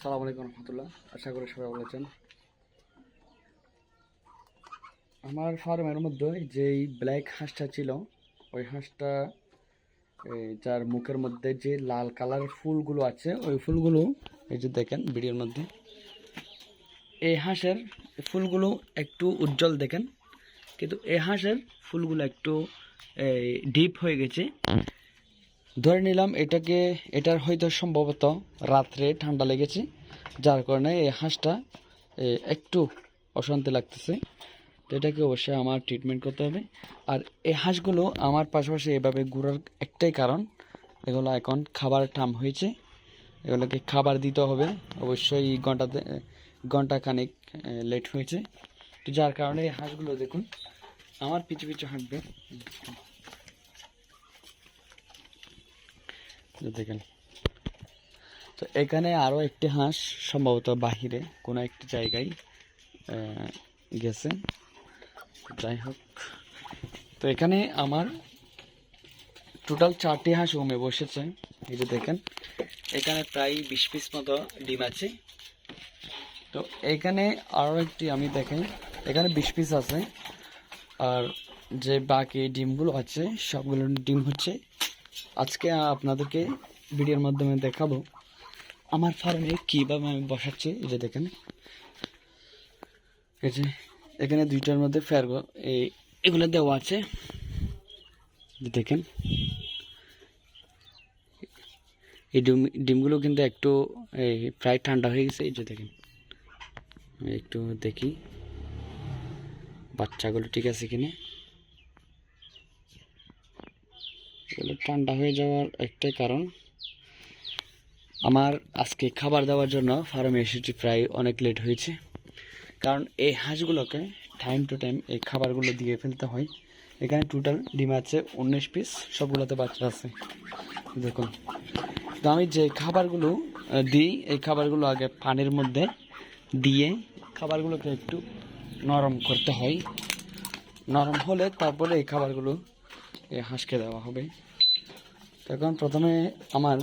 আসসালামু আলাইকুম রহমতুল্লাহ। আশা করি সবাই ভালো আছেন। আমার ফার্মের মধ্যে যেই ব্ল্যাক হাঁসটা ছিল, ওই হাঁসটা যার মুখের মধ্যে যে লাল কালারের ফুলগুলো আছে, ওই ফুলগুলো এই যে দেখেন ভিডিওর মধ্যে, এই হাঁসের ফুলগুলো একটু উজ্জ্বল দেখেন, কিন্তু এই হাঁসের ফুলগুলো একটু ডিপ হয়ে গেছে। ধরে নিলাম এটার হয়তো সম্ভবত রাত্রে ঠান্ডা লেগেছে, যার কারণে এই হাঁসটা একটু অশান্তি লাগতেছে। তো এটাকে অবশ্যই আমার ট্রিটমেন্ট করতে হবে। আর এই হাঁসগুলো আমার পাশাপাশি এভাবে ঘোরার একটাই কারণ, এগুলো এখন খাবার টাইম হয়েছে, এগুলোকে খাবার দিতে হবে। অবশ্যই ঘন্টা খানিক লেট হয়েছে, তো যার কারণে এই হাঁসগুলো দেখুন আমার পিছু পিছু হাঁটবে। দেখেন, তো এখানে আরও একটি হাঁস সম্ভবত বাহিরে কোনো একটি জায়গায় গেছে। যাই হোক, তো এখানে আমার টোটাল 4টি হাঁস রুমে বসেছে। এই যে দেখেন, এখানে প্রায় 20 পিস মতো ডিম আছে। তো এখানে আরও একটি আমি দেখাই, এখানে 20 পিস আছে। আর যে বাকি ডিমগুলো আছে সবগুলো ডিম হচ্ছে আজকে আপনাদেরকে ভিডিওর মাধ্যমে দেখাবো আমার ফার্মে কীভাবে আমি বসাচ্ছি। এই যে দেখেন, এই যে এখানে দুইটার মধ্যে এগুলো দেওয়া আছে। দেখেন, এই ডিমগুলো কিন্তু একটু প্রায় ঠান্ডা হয়ে গেছে। এই যে দেখেন, একটু দেখি বাচ্চাগুলো ঠিক আছে কিনা। এগুলো ঠান্ডা হয়ে যাওয়ার একটাই কারণ, আমার আজকে খাবার দেওয়ার জন্য ফার্মে এসেছি প্রায় অনেক লেট হয়েছে। কারণ এই হাঁসগুলোকে টাইম টু টাইম এই খাবারগুলো দিয়ে ফেলতে হয়। এখানে টোটাল ডিম আছে 19 পিস, সবগুলোতে বাচ্চা আছে। দেখুন, তো আমি যে খাবারগুলো দিই, এই খাবারগুলো আগে পানির মধ্যে দিয়ে খাবারগুলোকে একটু নরম করতে হয়। নরম হলে তারপরে এই খাবারগুলো এই হাঁসকে দেওয়া হবে। তখন প্রথমে আমার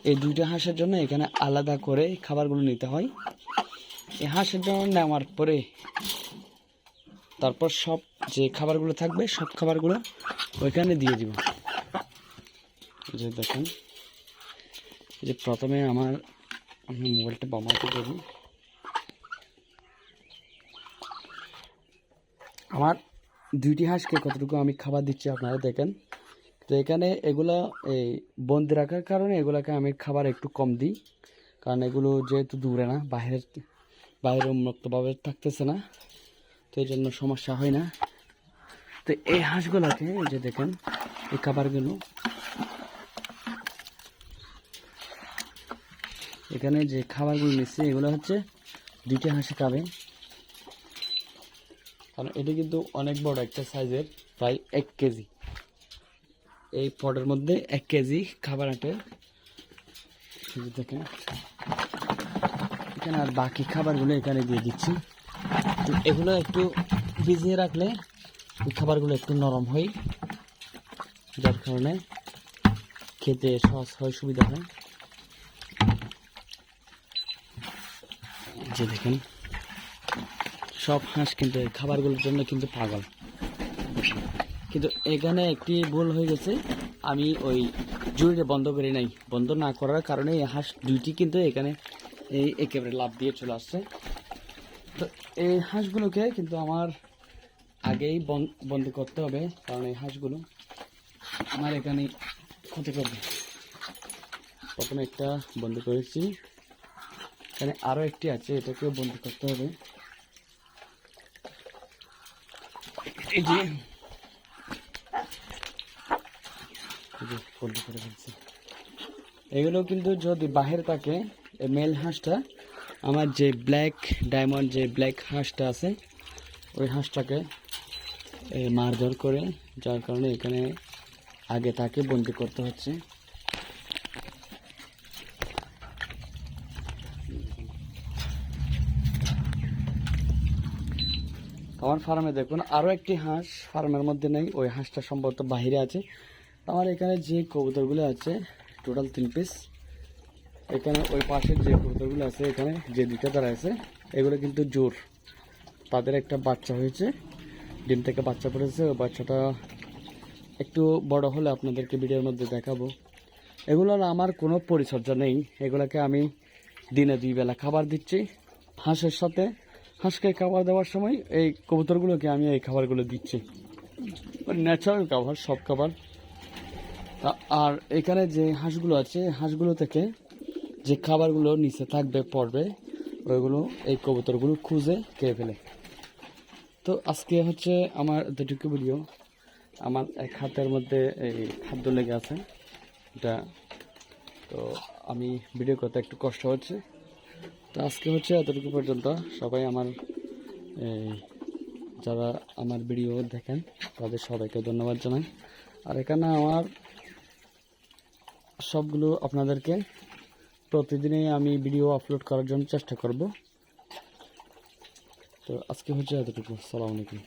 এই দুইটা হাঁসের জন্য এখানে আলাদা করে খাবারগুলো নিতে হয়। এই হাঁসের জন্য নেওয়ার পরে তারপর সব যে খাবারগুলো থাকবে সব খাবারগুলো ওইখানে দিয়ে দিব। যে দেখেন, এই যে প্রথমে আমি মোবাইলটা বামাতে দেবো। আমার দুইটি হাঁসকে কতটুকু আমি খাবার দিচ্ছি আপনারা দেখেন। তো এখানে এগুলো বন্দি রাখার কারণে এগুলোকে আমি খাবার একটু কম দিই, কারণ এগুলো যেহেতু দূরে না, বাইরে উন্মুক্তভাবে থাকতেছে না, তো এই জন্য সমস্যা হয় না। তো এই হাঁসগুলোকে এই যে দেখেন, এই খাবারগুলো এখানে যে খাবারগুলো নিচ্ছে এগুলো হচ্ছে দুইটা হাঁসে খাবে। কারণ এটা কিন্তু অনেক বড় একটা সাইজের, প্রায় 1 কেজি। এই পটের মধ্যে 1 কেজি খাবার আটে। দেখেন, এখানে আর বাকি খাবারগুলো এখানে দিয়ে দিচ্ছি। তো এগুলো একটু ভিজিয়ে রাখলে এই খাবারগুলো একটু নরম হয়, যার কারণে খেতে সহজ হয়, সুবিধা হয়। যে দেখেন, সব হাঁস কিন্তু এই খাবারগুলোর জন্য কিন্তু পাগল। কিন্তু এখানে একটি ভুল হয়ে গেছে, আমি ওই জুড়িটা বন্ধ করি নাই। বন্ধ না করার কারণে এই হাঁস দুইটি কিন্তু এখানে একেবারে লাফ দিয়ে চলে আসছে। তো এই হাঁসগুলোকে কিন্তু আমার আগেই বন্ধ করতে হবে, কারণ এই হাঁসগুলো আমার এখানে ক্ষতি করবে। প্রথমে একটা বন্ধ করেছি, এখানে আরও একটি আছে, এটাকেও বন্ধ করতে হবে। এই যে বন্ধ করে ফেলছি। এগুলো কিন্তু যদি বাহির থাকে, মেল হাঁসটা আমার যে ব্ল্যাক ডায়মন্ড যে ব্ল্যাক হাঁসটা আছে, ওই হাঁসটাকে মারধর করে, যার কারণে এখানে আগে তাকে বন্দি করতে হচ্ছে। আমার ফার্মে দেখুন আরও একটি হাঁস ফার্মের মধ্যে নেই, ওই হাঁসটা সম্ভবত বাহিরে আছে। আমার এখানে যে কবুতরগুলো আছে টোটাল 3 পিস, এখানে ওই পাশের যে কবুতরগুলো আছে, এখানে যে দুইটা তারা আছে, এগুলো কিন্তু জোর, তাদের একটা বাচ্চা হয়েছে, ডিম থেকে বাচ্চা পড়েছে। ওই বাচ্চাটা একটু বড় হলে আপনাদেরকে ভিডিওর মধ্যে দেখাবো। এগুলোর আমার কোনো পরিচর্যা নেই, এগুলোকে আমি দিনে 2 বেলা খাবার দিচ্ছি। হাঁসের সাথে হাঁসকে খাবার দেওয়ার সময় এই কবুতরগুলোকে আমি এই খাবারগুলো দিচ্ছি, ন্যাচারাল খাবার, সব খাবার। আর এখানে যে হাঁসগুলো আছে, হাঁসগুলো থেকে যে খাবারগুলো নিচে থাকবে পড়বে, ওইগুলো এই কবুতরগুলো খুঁজে খেয়ে ফেলে। তো আজকে হচ্ছে আমার দুটুকু ভিডিও। আমার এক হাতের মধ্যে এই খাদ্য লেগে আছে এটা, তো আমি ভিডিও করতে একটু কষ্ট হচ্ছে। তো আজকে হচ্ছে এতটুকু পর্যন্ত। সবাই আমার যারা আমার ভিডিও দেখেন তাদের সবাইকে ধন্যবাদ জানাই। আর এখানে আমার সবগুলো আপনাদেরকে প্রতিদিনই আমি ভিডিও আপলোড করার জন্য চেষ্টা করব। তো আজকে হচ্ছে এতটুকু। আসসালামু আলাইকুম।